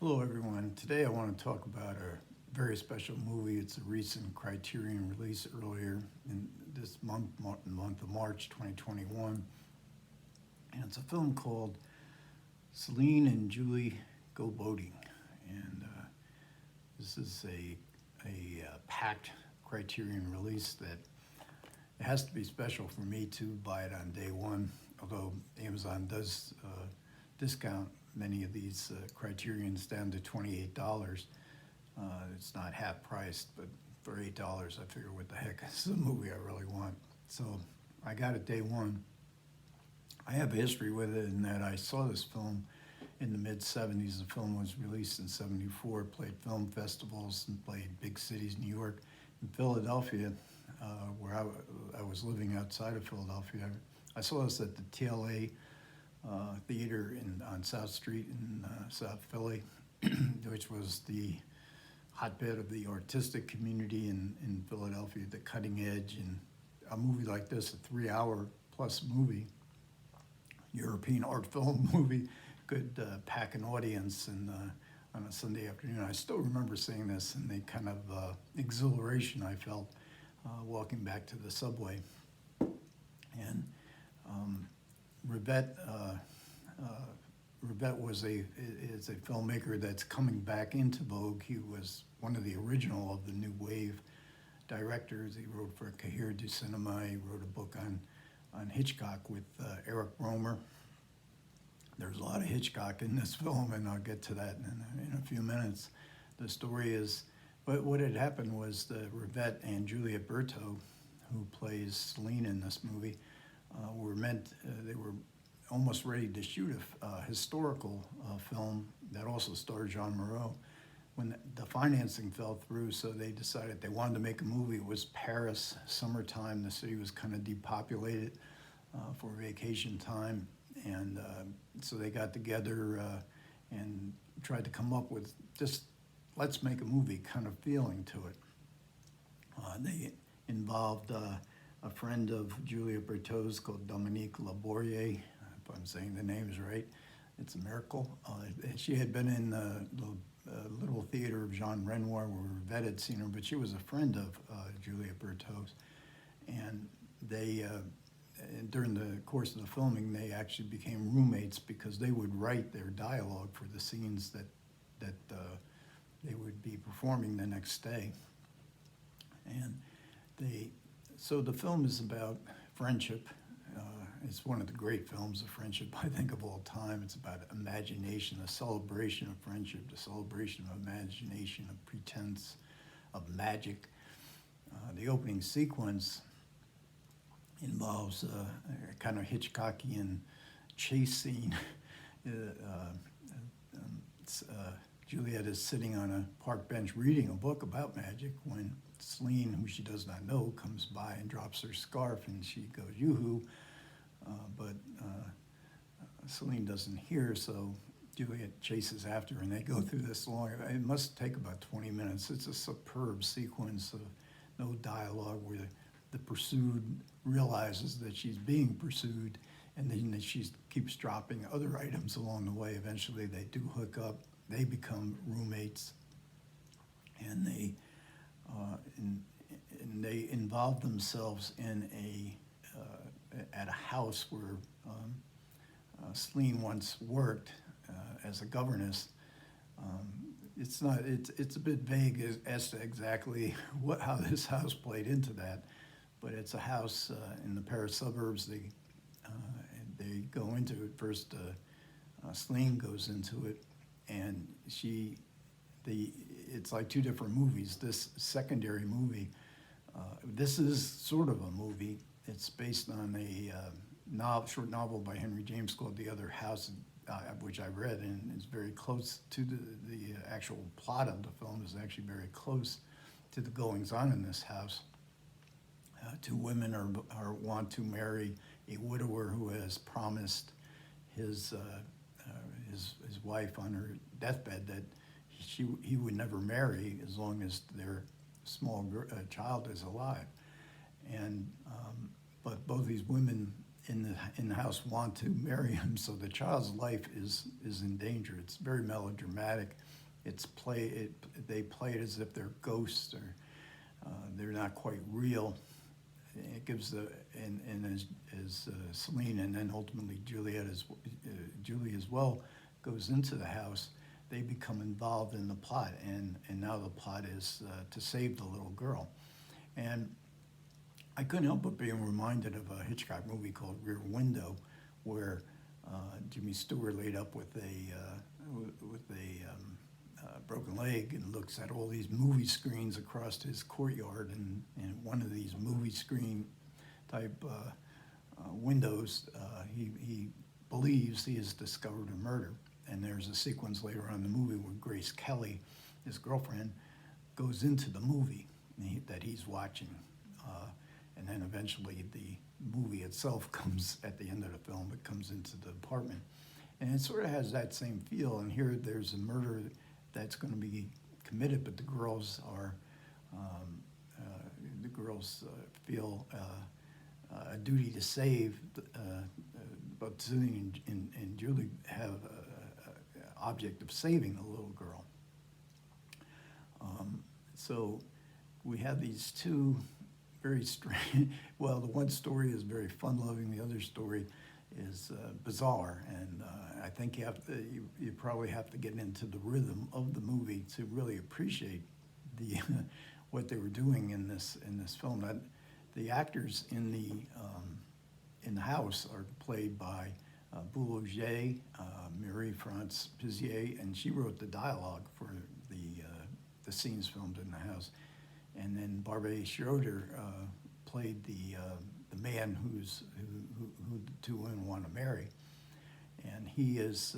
Hello, everyone. Today I want to talk about a very special movie. It's a recent Criterion release earlier in this month of March 2021. And it's a film called Celine and Julie Go Boating. And this is a packed Criterion release that it has to be special for me to buy it on day one, although Amazon does discount many of these Criterions down to $28. It's not half priced, but for $8, I figure what the heck, this is a movie I really want. So I got it day one. I have a history with it in that I saw this film in the mid-'70s. The film was released in '74, played film festivals and played big cities, New York and Philadelphia, where I was living outside of Philadelphia. I saw this at the TLA theater on South Street in South Philly, which was the hotbed of the artistic community in Philadelphia, the cutting edge. And a movie like this, a 3-hour plus movie, European art film movie, could pack an audience on a Sunday afternoon. I still remember seeing this and the kind of exhilaration I felt walking back to the subway. And Rivette is a filmmaker that's coming back into vogue. He was one of the original of the new wave directors. He wrote for Cahiers du Cinema. He wrote a book on Hitchcock with Eric Romer. There's a lot of Hitchcock in this film, and I'll get to that in a few minutes. The story is, but what had happened was the Rivette and Juliette Berto, who plays Celine in this movie, they were almost ready to shoot a historical film that also starred Jean Moreau. When the financing fell through, so they decided they wanted to make a movie. It was Paris, summertime. The city was kind of depopulated for vacation time. And so they got together and tried to come up with just, let's make a movie kind of feeling to it. They involved a friend of Juliette Bertot's called Dominique Labourier, if I'm saying the names right. It's a miracle. She had been in the little theater of Jean Renoir where Rivette had seen her, but she was a friend of Juliette Bertot's. And they, during the course of the filming, they actually became roommates because they would write their dialogue for the scenes that they would be performing the next day. And so the film is about friendship. It's one of the great films of friendship, I think, of all time. It's about imagination, a celebration of friendship, the celebration of imagination, of pretense, of magic. The opening sequence involves a kind of Hitchcockian chase scene. Juliette is sitting on a park bench reading a book about magic when Celine, who she does not know, comes by and drops her scarf, and she goes, yoo-hoo, but Celine doesn't hear, so Juliette chases after her, and they go through this long, it must take about 20 minutes. It's a superb sequence of no dialogue where the pursued realizes that she's being pursued, and then she keeps dropping other items along the way. Eventually they do hook up, they become roommates, and they involve themselves in at a house where Celine once worked as a governess. It's a bit vague as to exactly how this house played into that, but it's a house in the Paris suburbs. They go into it first. Celine goes into it, and it's like two different movies. This secondary movie, this is sort of a movie. It's based on a short novel by Henry James called The Other House, which I read, and it's very close to the actual plot of the film is actually very close to the goings-on in this house. Two women want to marry a widower who has promised his wife on her deathbed that he would never marry as long as their small child is alive. And but both these women in the house want to marry him, so the child's life is in danger. It's very melodramatic. They play it as if they're ghosts or they're not quite real. It gives as Celine and then ultimately Julie as well goes into the house, they become involved in the plot, and now the plot is to save the little girl. And I couldn't help but being reminded of a Hitchcock movie called Rear Window, where Jimmy Stewart laid up with a broken leg and looks at all these movie screens across his courtyard, and one of these movie screen type windows, he believes he has discovered a murder. And there's a sequence later on in the movie where Grace Kelly, his girlfriend, goes into the movie that he's watching. And then eventually the movie itself comes at the end of the film, it comes into the apartment. And it sort of has that same feel. And here there's a murder that's going to be committed, but the girls feel a duty to save, but Celine and Julie have an object of saving the little girl. So we have these two very strange, well, the one story is very fun-loving, the other story is bizarre, and I think you probably have to get into the rhythm of the movie to really appreciate what they were doing in this film. That the actors in the house are played by Boulanger, Marie-France Pizier, and she wrote the dialogue for the scenes filmed in the house. And then Barbet Schroeder played the man who the two women want to marry, and he is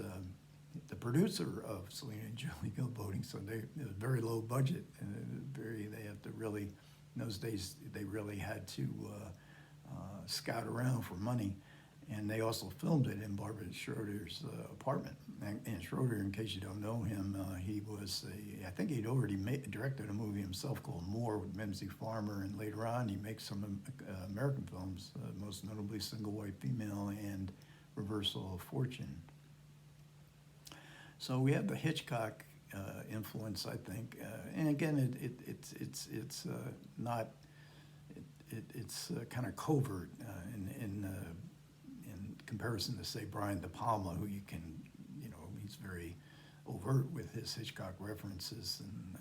the producer of Celine and Julie Go Boating. So it was very low budget, and they have to really, in those days they really had to scout around for money, and they also filmed it in Barbara Schroeder's apartment. And Schroeder, in case you don't know him, I think he'd already directed a movie himself called More with Mimsy Farmer, and later on he makes some American films, most notably Single White Female and Reversal of Fortune. So we have the Hitchcock influence, I think, and again, it's not, it's kind of covert in comparison to, say, Brian De Palma, who he's very overt with his Hitchcock references, and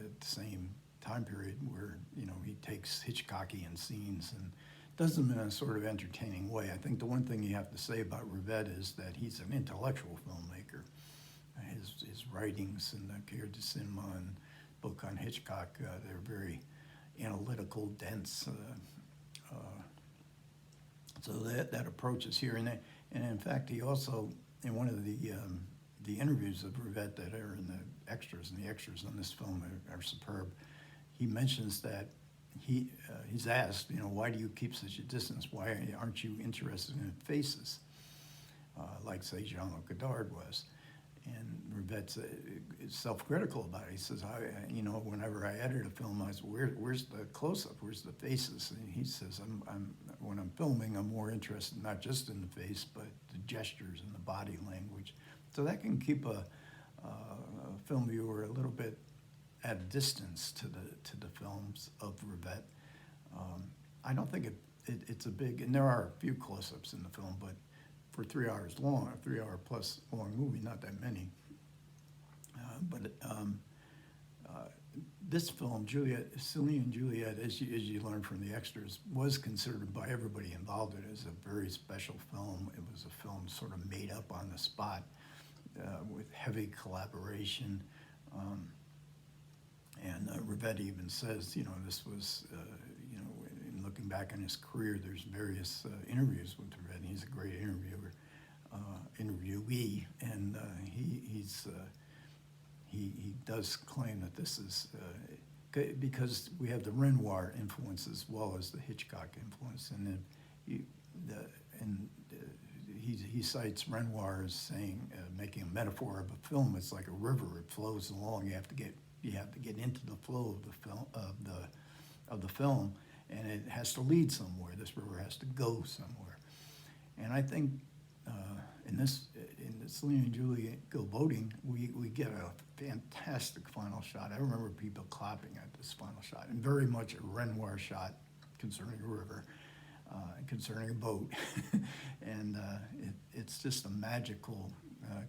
at the same time period where, he takes Hitchcockian scenes and does them in a sort of entertaining way. I think the one thing you have to say about Rivette is that he's an intellectual filmmaker. His writings in the Cahiers du Cinema and book on Hitchcock, they're very analytical, dense. So that approach is here, and in fact, he also, in one of the interviews of Rivette that are in the extras, and the extras on this film are superb, he mentions that he's asked, why do you keep such a distance? Why aren't you interested in faces, like, say, Jean-Luc Godard was? And Rivette's self-critical about it. He says, whenever I edit a film, I say, where's the close-up? Where's the faces? And he says, when I'm filming, I'm more interested not just in the face, but the gestures and the body language. So that can keep a film viewer a little bit at a distance to the films of Rivette. I don't think it's a big, and there are a few close-ups in the film, but for 3 hours long, a 3 hour plus long movie, not that many. This film, Celine and Juliet, as you learn from the extras, was considered by everybody involved in it as a very special film. It was a film sort of made up on the spot with heavy collaboration. And Rivette even says, this was, in looking back on his career, there's various interviews with Rivette. He's a great interviewee, and he does claim that this is because we have the Renoir influence as well as the Hitchcock influence, and he cites Renoir as saying, making a metaphor of a film. It's like a river; it flows along. You have to get into the flow of the film, and it has to lead somewhere. This river has to go somewhere. And I think in the Celine and Julie Go Boating, we get a fantastic final shot. I remember people clapping at this final shot, and very much a Renoir shot concerning a river, concerning a boat. And it's just a magical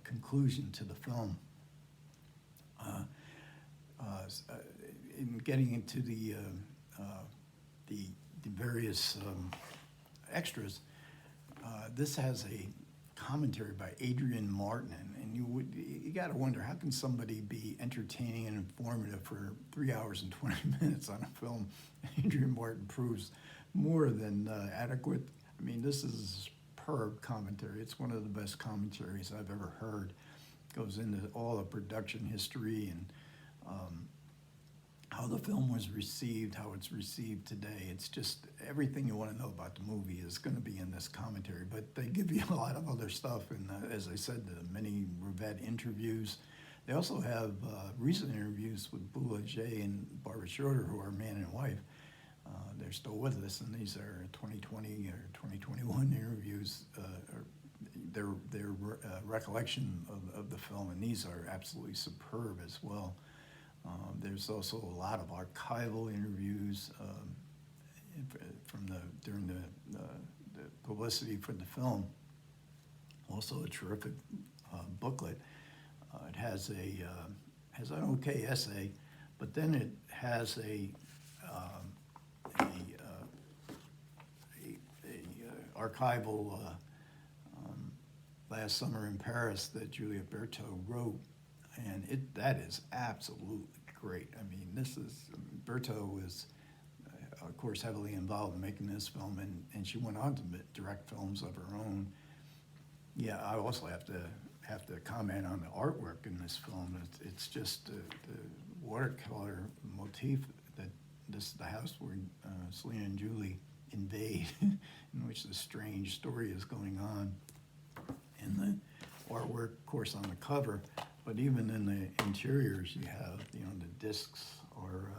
conclusion to the film. In getting into the various extras, this has a commentary by Adrian Martin, and you got to wonder, how can somebody be entertaining and informative for 3 hours and 20 minutes on a film? Adrian Martin proves more than adequate. I mean, this is superb commentary. It's one of the best commentaries I've ever heard. Goes into all the production history and how the film was received, how it's received today. It's just everything you want to know about the movie is going to be in this commentary. But they give you a lot of other stuff, and as I said, the many Rivette interviews. They also have recent interviews with Beulah J. and Barbara Schroeder, who are man and wife. They're still with us, and these are 2020 or 2021 interviews, or their recollection of the film, and these are absolutely superb as well. There's also a lot of archival interviews during the publicity for the film. Also a terrific booklet. It has an okay essay, but then it has a archival Last Summer in Paris that Juliette Berthoud wrote, and that is absolutely great. I mean, Berthoud was, of course, heavily involved in making this film, and she went on to direct films of her own. Yeah, I also have to comment on the artwork in this film. It's just the watercolor motif that the house where Celine and Julie invade, in which the strange story is going on, and the artwork, of course, on the cover. But even in the interiors, you have, the discs are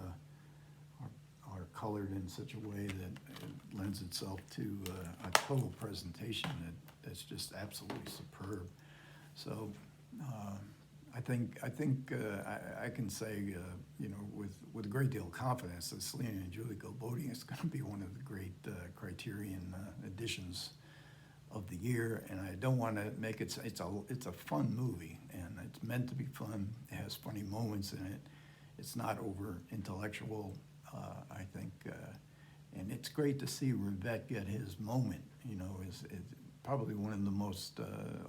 colored in such a way that it lends itself to a total presentation that's just absolutely superb. So I think I can say, with a great deal of confidence that Celine and Julie Go Boating is going to be one of the great Criterion editions of the year. And I don't want to make it, it's a fun movie, and it's meant to be fun. It has funny moments in it. It's not over intellectual, I think, and it's great to see Rivette get his moment. Is probably one of the most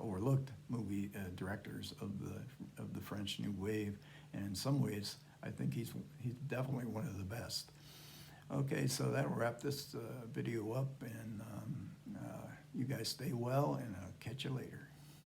overlooked movie directors of the French New Wave, and in some ways, I think he's definitely one of the best. Okay, so that'll wrap this video up, and you guys stay well, and I'll catch you later.